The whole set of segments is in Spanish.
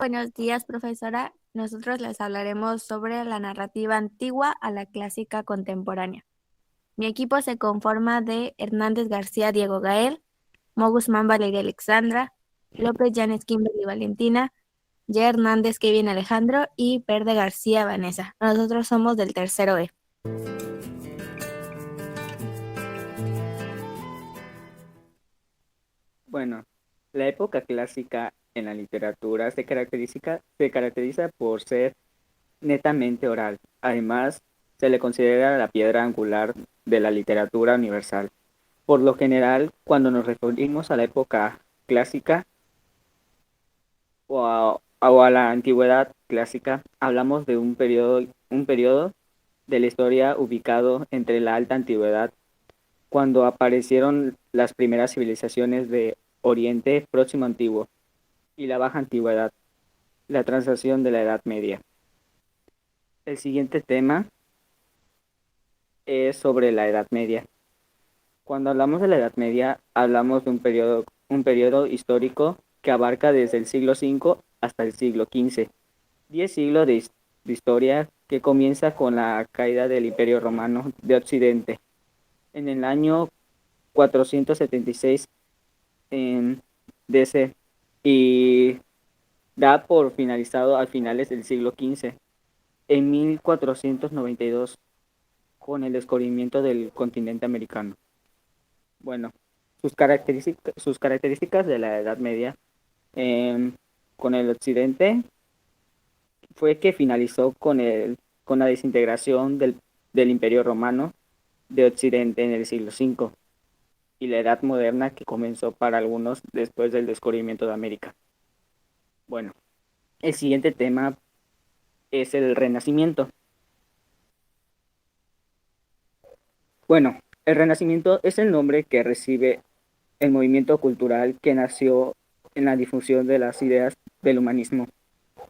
Buenos días, profesora. Nosotros les hablaremos sobre la narrativa antigua a la clásica contemporánea. Mi equipo se conforma de Hernández García Diego Gael, Mo Guzmán Valeria Alexandra, López Llanes Kimberly Valentina, J. Hernández Kevin Alejandro y Verde García Vanessa. Nosotros somos del tercero E. Bueno, la época clásica en la literatura se caracteriza por ser netamente oral. Además, se le considera la piedra angular de la literatura universal. Por lo general, cuando nos referimos a la época clásica o a la antigüedad clásica, hablamos de un periodo de la historia ubicado entre la alta antigüedad, cuando aparecieron las primeras civilizaciones de Oriente Próximo Antiguo, y la Baja Antigüedad, la transición de la Edad Media. El siguiente tema es sobre la Edad Media. Cuando hablamos de la Edad Media, hablamos de un periodo histórico que abarca desde el siglo V hasta el siglo XV. 10 siglos de historia que comienza con la caída del Imperio Romano de Occidente en el año 476 en DC y da por finalizado a finales del siglo XV, en 1492, con el descubrimiento del continente americano. Bueno, sus características de la Edad Media eh, con el Occidente fue que finalizó con la desintegración del Imperio Romano de Occidente en el siglo V, y la Edad Moderna, que comenzó para algunos después del descubrimiento de América. Bueno, el siguiente tema es el Renacimiento. Bueno, el Renacimiento es el nombre que recibe el movimiento cultural que nació en la difusión de las ideas del humanismo,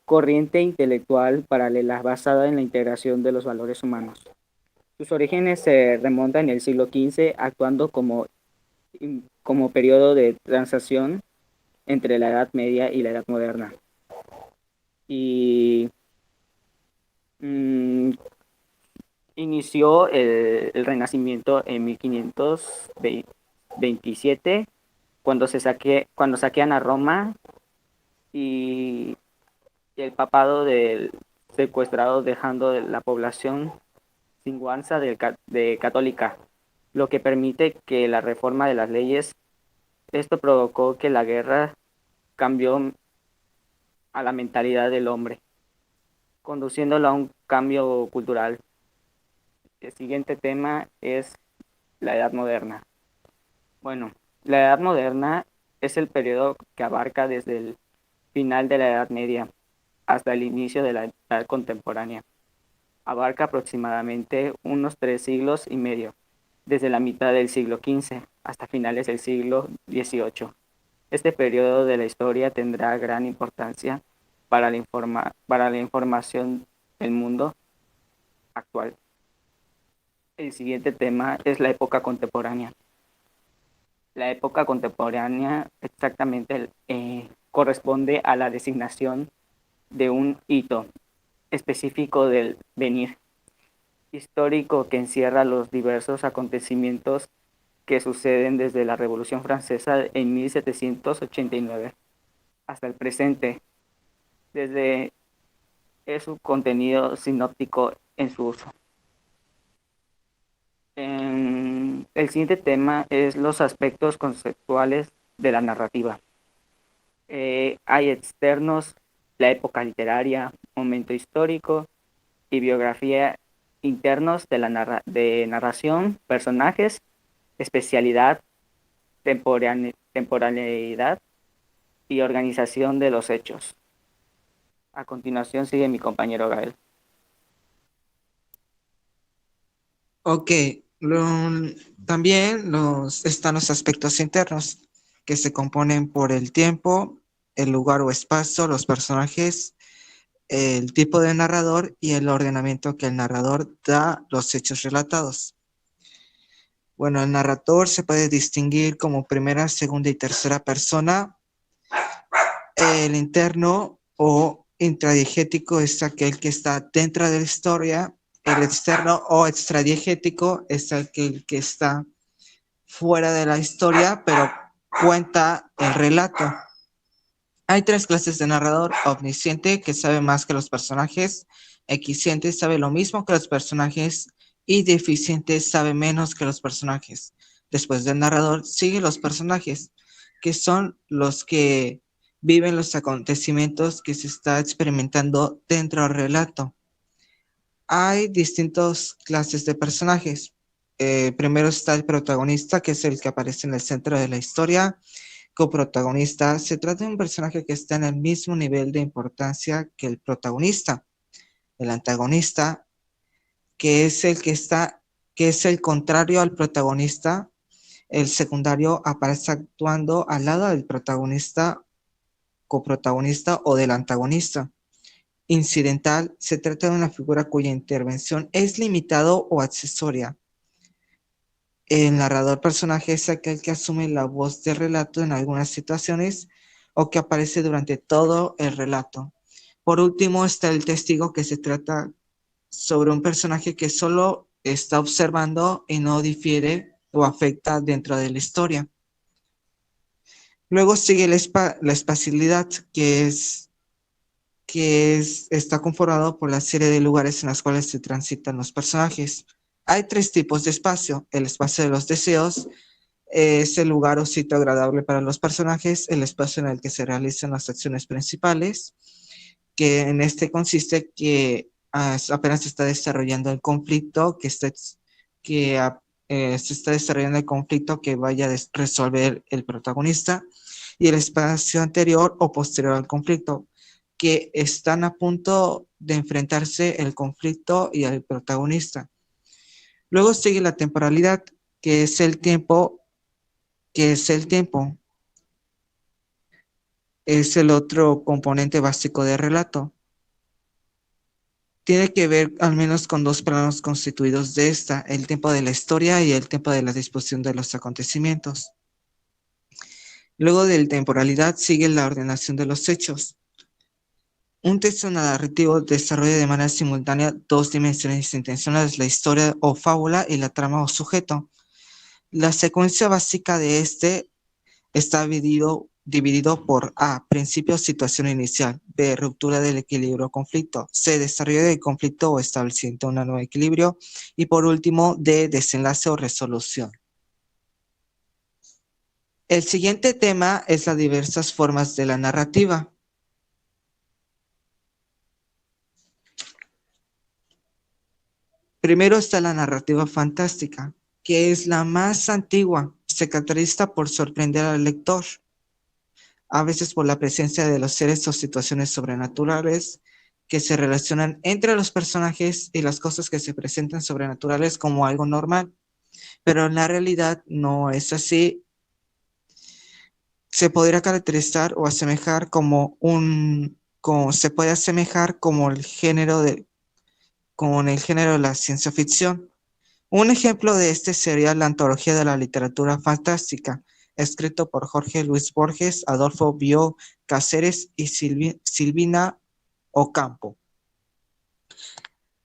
corriente intelectual paralela basada en la integración de los valores humanos. Sus orígenes se remontan en el siglo XV, actuando como periodo de transición entre la Edad Media y la Edad Moderna. Y mm, inició el Renacimiento en 1527, cuando saquean a Roma, y el papado del secuestrado, dejando la población sin guanza de católica, lo que permite que la reforma de las leyes. Esto provocó que la guerra cambió a la mentalidad del hombre, conduciéndolo a un cambio cultural. El siguiente tema es la Edad Moderna. Bueno, la Edad Moderna es el periodo que abarca desde el final de la Edad Media hasta el inicio de la Edad Contemporánea. Abarca aproximadamente unos 3 siglos y medio, desde la mitad del siglo XV hasta finales del siglo XVIII. Este periodo de la historia tendrá gran importancia para la información del mundo actual. El siguiente tema es la época contemporánea. La época contemporánea exactamente corresponde a la designación de un hito específico del venir histórico que encierra los diversos acontecimientos que suceden desde la Revolución Francesa en 1789 hasta el presente, desde su contenido sinóptico en su uso. El siguiente tema es los aspectos conceptuales de la narrativa. Hay externos: la época literaria, momento histórico y biografía; internos: de narración, personajes, especialidad, temporalidad y organización de los hechos. A continuación sigue mi compañero Gael. Ok, lo- también están los aspectos internos, que se componen por el tiempo, el lugar o espacio, los personajes, el tipo de narrador y el ordenamiento que el narrador da a los hechos relatados. Bueno, el narrador se puede distinguir como primera, segunda y tercera persona. El interno o intradiegético es aquel que está dentro de la historia, el externo o extradiegético es aquel que está fuera de la historia, pero cuenta el relato. Hay tres clases de narrador: omnisciente, que sabe más que los personajes; equisciente, sabe lo mismo que los personajes; y deficiente, sabe menos que los personajes. Después del narrador siguen los personajes, que son los que viven los acontecimientos que se está experimentando dentro del relato. Hay distintas clases de personajes. Primero está el protagonista, que es el que aparece en el centro de la historia. Coprotagonista: se trata de un personaje que está en el mismo nivel de importancia que el protagonista. El antagonista, que es que es el contrario al protagonista. El secundario aparece actuando al lado del protagonista, coprotagonista o del antagonista. Incidental: se trata de una figura cuya intervención es limitada o accesoria. El narrador personaje es aquel que asume la voz de relato en algunas situaciones o que aparece durante todo el relato. Por último está el testigo, que se trata sobre un personaje que solo está observando y no difiere o afecta dentro de la historia. Luego sigue la espacialidad, está conformado por la serie de lugares en los cuales se transitan los personajes. Hay tres tipos de espacio: el espacio de los deseos, es el lugar o sitio agradable para los personajes; el espacio en el que se realizan las acciones principales, que en este consiste que apenas se está desarrollando el conflicto, se está desarrollando el conflicto que vaya a resolver el protagonista; y el espacio anterior o posterior al conflicto, que están a punto de enfrentarse el conflicto y el protagonista. Luego sigue la temporalidad, que es el tiempo. Es el otro componente básico del relato. Tiene que ver al menos con dos planos constituidos de esta: el tiempo de la historia y el tiempo de la disposición de los acontecimientos. Luego de la temporalidad sigue la ordenación de los hechos. Un texto narrativo desarrolla de manera simultánea dos dimensiones intencionales: la historia o fábula y la trama o sujeto. La secuencia básica de este está dividido por A, principio, situación inicial; B, ruptura del equilibrio o conflicto; C, desarrollo del conflicto o establecimiento de un nuevo equilibrio; y por último, D, desenlace o resolución. El siguiente tema es las diversas formas de la narrativa. Primero está la narrativa fantástica, que es la más antigua. Se caracteriza por sorprender al lector, a veces por la presencia de los seres o situaciones sobrenaturales que se relacionan entre los personajes y las cosas que se presentan sobrenaturales como algo normal, pero en la realidad no es así. Se podría caracterizar o asemejar se puede asemejar con el género de la ciencia ficción. Un ejemplo de este sería la antología de la literatura fantástica, escrito por Jorge Luis Borges, Adolfo Bioy Casares y Silvina Ocampo.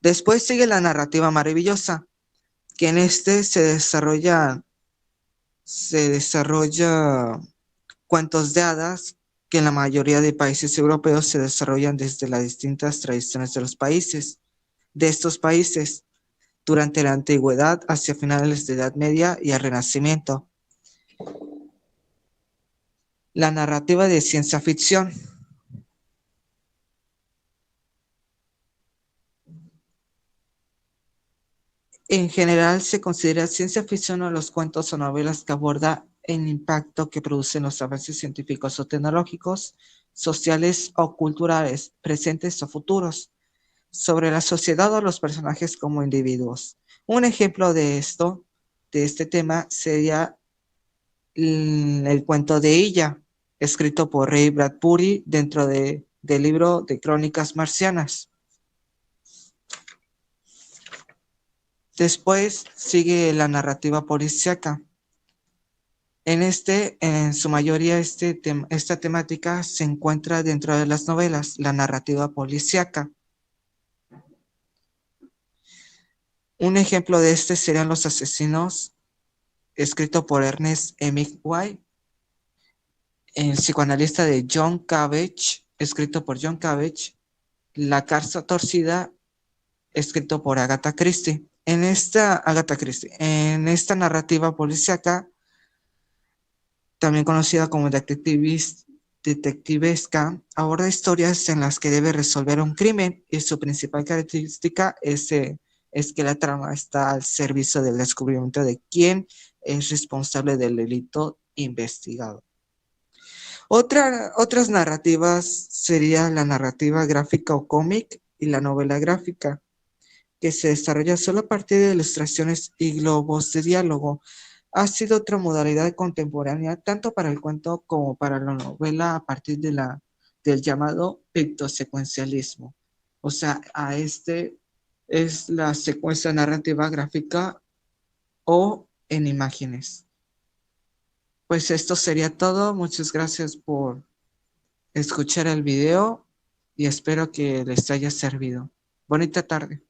Después sigue la narrativa maravillosa, que en este se desarrolla cuentos de hadas, que en la mayoría de países europeos se desarrollan desde las distintas tradiciones de estos países, durante la antigüedad, hacia finales de la Edad Media y el Renacimiento. La narrativa de ciencia ficción. En general se considera ciencia ficción a los cuentos o novelas que abordan el impacto que producen los avances científicos o tecnológicos, sociales o culturales, presentes o futuros, sobre la sociedad o los personajes como individuos. Un ejemplo de este tema, sería el cuento de Illa, escrito por Ray Bradbury dentro del libro de Crónicas Marcianas. Después sigue la narrativa policíaca. En su mayoría, esta temática se encuentra dentro de las novelas, la narrativa policíaca. Un ejemplo de este serían Los asesinos, escrito por Ernest Hemingway, el psicoanalista de John Cabbage, escrito por John Cabbage, La Carta Torcida, escrito por Agatha Christie. En esta narrativa policíaca, también conocida como detectivesca, aborda historias en las que debe resolver un crimen y su principal característica es que la trama está al servicio del descubrimiento de quién es responsable del delito investigado. Otras narrativas sería la narrativa gráfica o cómic y la novela gráfica, que se desarrolla solo a partir de ilustraciones y globos de diálogo. Ha sido otra modalidad contemporánea tanto para el cuento como para la novela a partir del llamado pictosecuencialismo. O sea, es la secuencia narrativa gráfica o en imágenes. Pues esto sería todo. Muchas gracias por escuchar el video y espero que les haya servido. Bonita tarde.